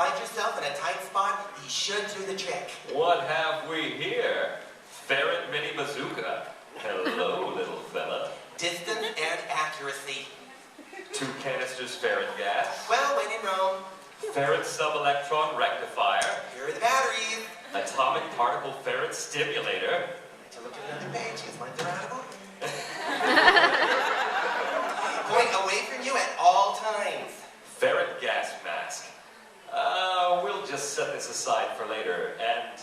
find yourself in a tight spot, these should do the trick. What have we here? Ferret Mini Bazooka. Hello, little fella. Distance and accuracy. 2 canisters ferret gas. Well, when in Rome. Ferret sub-electron rectifier. Here are the batteries. Atomic particle ferret stimulator. To look at another page, because mine's around. Point away from you at all times. Ferret gas mask. We'll just set this aside for later. And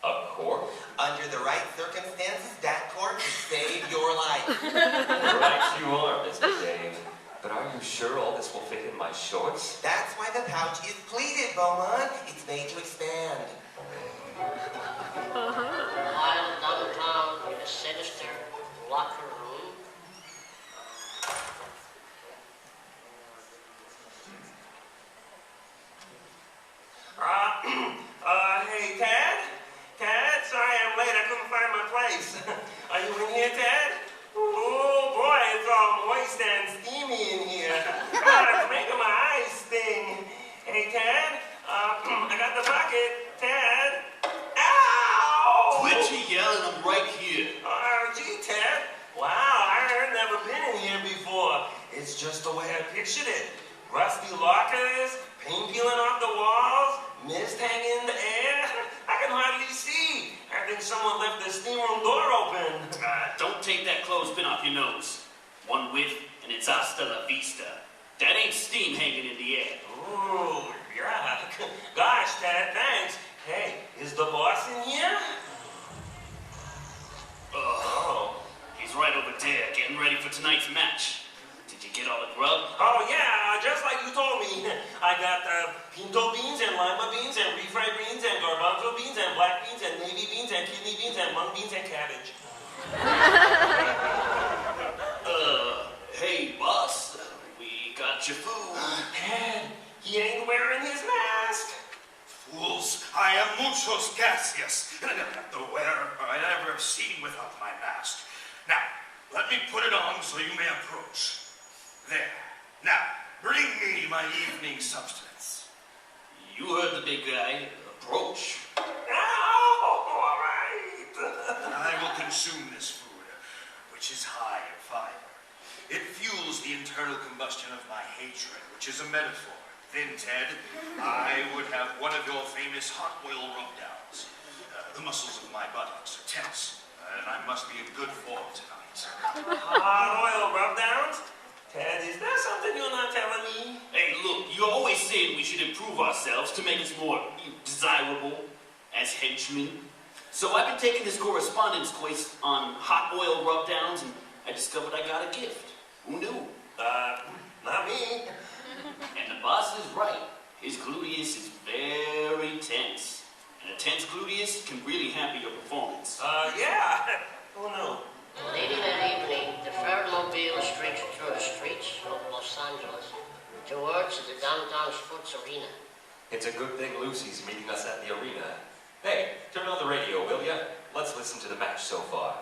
a cork? Under the right circumstances, that cork could save your life. Right you are, Mr. Dave. But are you sure all this will fit in my shorts? That's why the pouch is pleated, Beaumont. It's made to expand. While downtown in a sinister locker room. Hey, Tad? Tad, sorry I'm late. I couldn't find my place. Are you in here, Tad? Oh, boy, it's all moist and steamy in here. God, it's making my eyes sting. Hey, Tad, I got the bucket. Tad? Ow! Quit yelling, I'm right here. Gee, Tad. Wow, I've never been in here before. It's just the way I pictured it. Rusty lockers, paint peeling off the walls, mist hanging in the air. I can hardly see. I think someone left the steam room door open. Don't take that clothespin off your nose. One whiff, and it's hasta la vista. That ain't steam hanging in the air. Ooh, yeah. Gosh, Tad, thanks. Hey, is the boss in here? Oh, he's right over there, getting ready for tonight's match. Did you get all the grub? Oh, yeah, just like you told me. I got pinto beans and lima beans and refried beans and garbanzo beans and black beans and navy beans and kidney beans and mung beans and cabbage. Hey, boss, we got your food. Tad, he ain't wearing his mask. Fools, I am muchos gracias, and I never have to wear or I never seen without my mask. Now, let me put it on so you may approach. There. Now, bring me my evening substance. You heard the big guy. Approach. Ow, all right. I will consume this food, which is high in fiber. It fuels the internal combustion of my hatred, which is a metaphor. Then, Ted, I would have one of your famous hot oil rub-downs. The muscles of my buttocks are tense, and I must be in good form tonight. Hot oil rub-downs? Ted, is there something you're not telling me? Hey, look, you always said we should improve ourselves to make us more desirable as henchmen. So I've been taking this correspondence quiz on hot oil rub-downs, and I discovered I got a gift. Who knew? Not me. And the boss is right. His gluteus is very tense. And a tense gluteus can really hamper your performance. Yeah. Oh, no. Late that evening, the Ferromobile streaks through the streets of Los Angeles towards the downtown sports arena. It's a good thing Lucy's meeting us at the arena. Hey, turn on the radio, will ya? Let's listen to the match so far.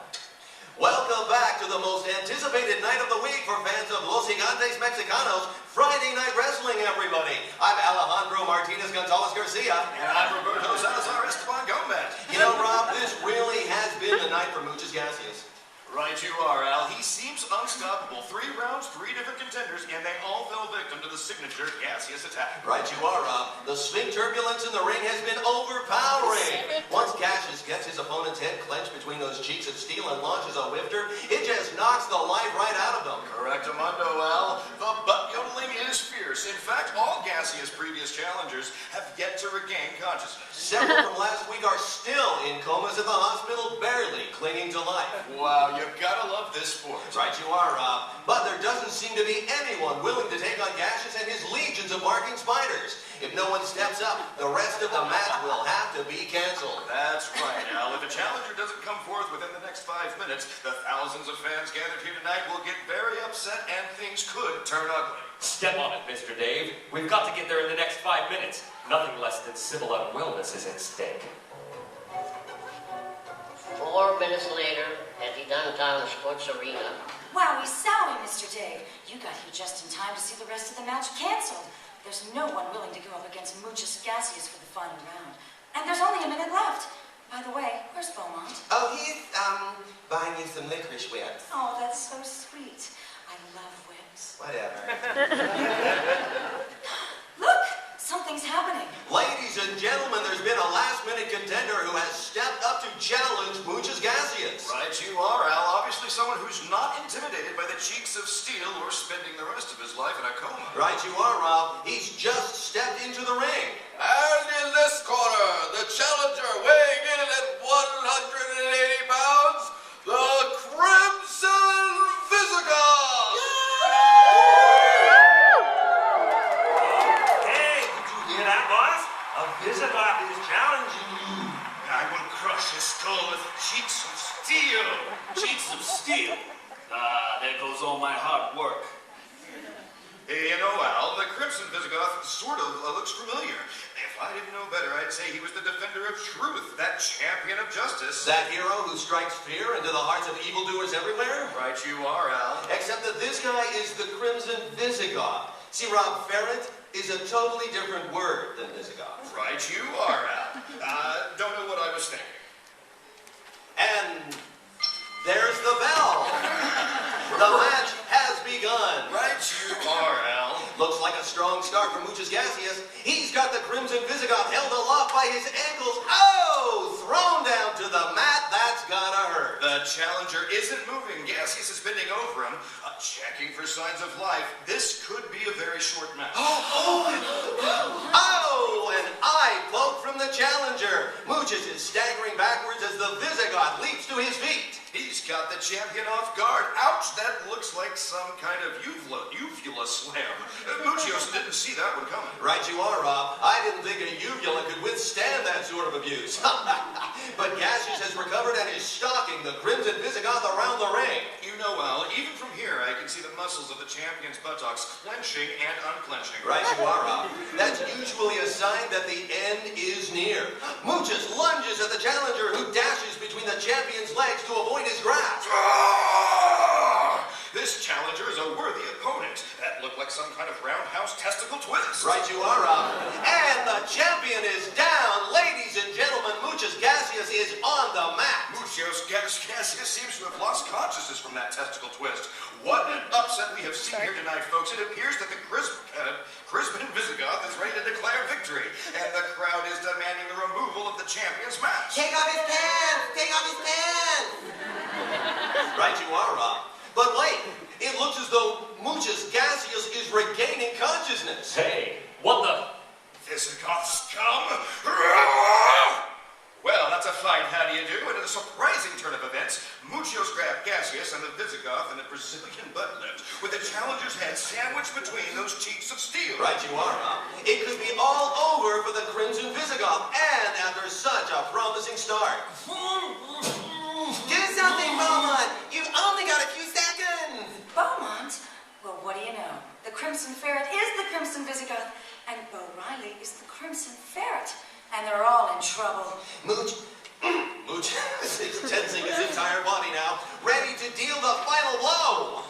Welcome back to the most anticipated night of the week for fans of Los Gigantes Mexicanos, Friday Night Wrestling, everybody. I'm Alejandro Martinez Gonzalez Garcia. And I'm Roberto Salazar Esteban Gomez. You know, Rob, this really has been the night for Muchas Gracias. Right you are, Al. He seems unstoppable. 3 rounds, 3 different contenders, and they all fell victim to the signature gaseous attack. Right you are, Rob. The swing turbulence in the ring has been overpowering. Once Cassius gets his opponent's head clenched between those cheeks of steel and launches a whifter, it just knocks the life right out of them. Correctamundo, Al. The butt yodeling is fierce. In fact, all gaseous previous challengers have yet to regain consciousness. Several from last week are still in comas at the hospital, barely clinging to life. Wow, you gotta love this sport. Right you are, Rob. But there doesn't seem to be anyone willing to take on Cassius and his legions of barking spiders. If no one steps up, the rest of the match will have to be canceled. That's right, Al. If a challenger doesn't come forth within the next 5 minutes, the thousands of fans gathered here tonight will get very upset and things could turn ugly. Step on it, Mr. Dave. We've got to get there in the next 5 minutes. Nothing less than civil unwellness is at stake. 4 minutes later, at the downtown sports arena. Wowie zowie, Mr. Dave. You got here just in time to see the rest of the match canceled. There's no one willing to go up against Muchus Gaseous for the final round. And there's only a minute left. By the way, where's Beaumont? Oh, he's, buying you some licorice whips. Oh, that's so sweet. I love whips. Whatever. Look! Something's happening. Ladies and gentlemen, there's been a last-minute contender who has stepped up to challenge Muchus Gaseous. Right you are, Al. Obviously someone who's not intimidated by the cheeks of steel or spending the rest of his life in a coma. Right you are, Rob. He's just stepped into the ring. And in this corner, the challenger weighing in at 180 pounds, the Crimson Visigoth! Hey, did you hear that, boss? A Visigoth is challenging you. I will crush his skull with cheeks of steel. Cheeks of steel. Ah, there goes all my hard work. Hey, you know, Al, the Crimson Visigoth sort of looks familiar. If I didn't know better, I'd say he was the defender of truth, that champion of justice. That hero who strikes fear into the hearts of evildoers everywhere? Right you are, Al. Except that this guy is the Crimson Visigoth. See, Rob, ferret is a totally different word than Visigoth. Right you are, Al. Don't know what I was thinking. And there's the bell. The match has begun. Right you are, Al. Looks like a strong start for Muchus Gaseous. He's got the Crimson Visigoth held aloft by his ankles. Oh! Thrown down to the mat. That's gotta hurt. The challenger isn't moving. Gaseous is bending over him, checking for signs of life. This could be a very short match. Oh, an eye poke from the challenger. Muchus is staggering backwards as the Visigoth leaps to his feet. He's got the champion off guard. Ouch, that looks like some kind of uvula slam. Muchos didn't see that one coming. Right you are, Rob. I didn't think a uvula could withstand that sort of abuse. But Gaseous has recovered and is stalking the Crimson Visigoth around the ring. You know, Al, even from here, I can see the muscles of the champion's buttocks clenching and unclenching. Right you are, Rob. That's usually a sign that the end is near. Muchus lunges at the challenger, who dashes between the champion's legs to avoid his grasp. This challenger is a worthy opponent. That looked like some kind of roundhouse testicle twist. Right you are, Rob. And the champion is down. Ladies and gentlemen, Muchus Gaseous is on the mat. Muchos Gaseous seems to have lost consciousness from that testicle twist. What an upset we have seen here tonight, folks. It appears that the Crimson Visigoth is ready to declare victory, and the crowd is demanding the removal of the champion's mask. Take off his pants! Take off his pants! Right you are, Rob. But wait, it looks as though Muchus Gaseous is regaining consciousness. Hey, what the? Visigoth scum! Well, that's a fine how do you do, and in a surprising turn of events, Muchos grabbed Gaseous and the Visigoth in a Brazilian butt lift, with the challenger's head sandwiched between those cheeks of steel. Right you are, Rob. It could be all over for the Crimson Visigoth, and after such a promising start. Do something, Beaumont! You've only got a few seconds! Beaumont? Well, what do you know? The Crimson Ferret is the Crimson Visigoth, and Beau Riley is the Crimson Ferret. And they're all in trouble. Much is tensing his entire body now, ready to deal the final blow.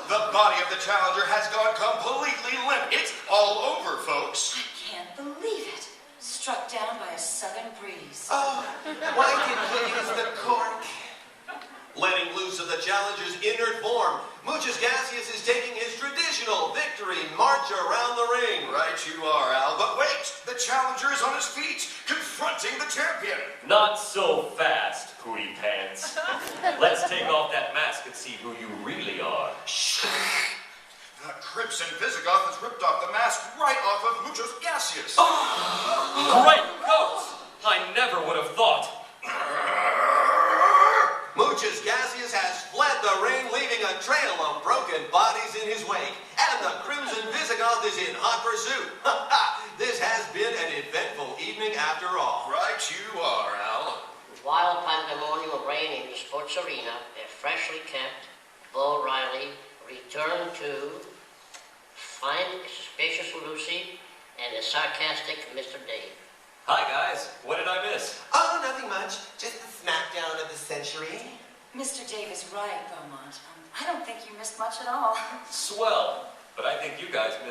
The body of the challenger has gone completely limp. It's all over, folks. I can't believe it. Struck down by a southern breeze. Oh, why didn't he use the cork? Letting loose of the challenger's inert form, Muchus Gaseous is taking his traditional victory march around the ring. Right you are, Al. But wait, the challenger is on his feet, confronting the champion. Not so fast, Pootie Pants. Let's take off that mask and see who you really are. The Crimson Visigoth has ripped off the mask right off of Muchos Gaseous. Great goats! I never would have thought. Muchus Gaseous has fled the ring, leaving a trail of broken bodies in his wake. And the Crimson Visigoth is in hot pursuit. This has been an eventful evening after all. Right you are, Al. While pandemonium reigned in the sports arena, a freshly kept Beau Riley returned to find a suspicious Lucy and a sarcastic Mr. Dave. Hi, guys. What did I miss? Oh, nothing much. Just the smackdown of the century. Mr. Dave is right, Beaumont. I don't think you missed much at all. Swell, but I think you guys missed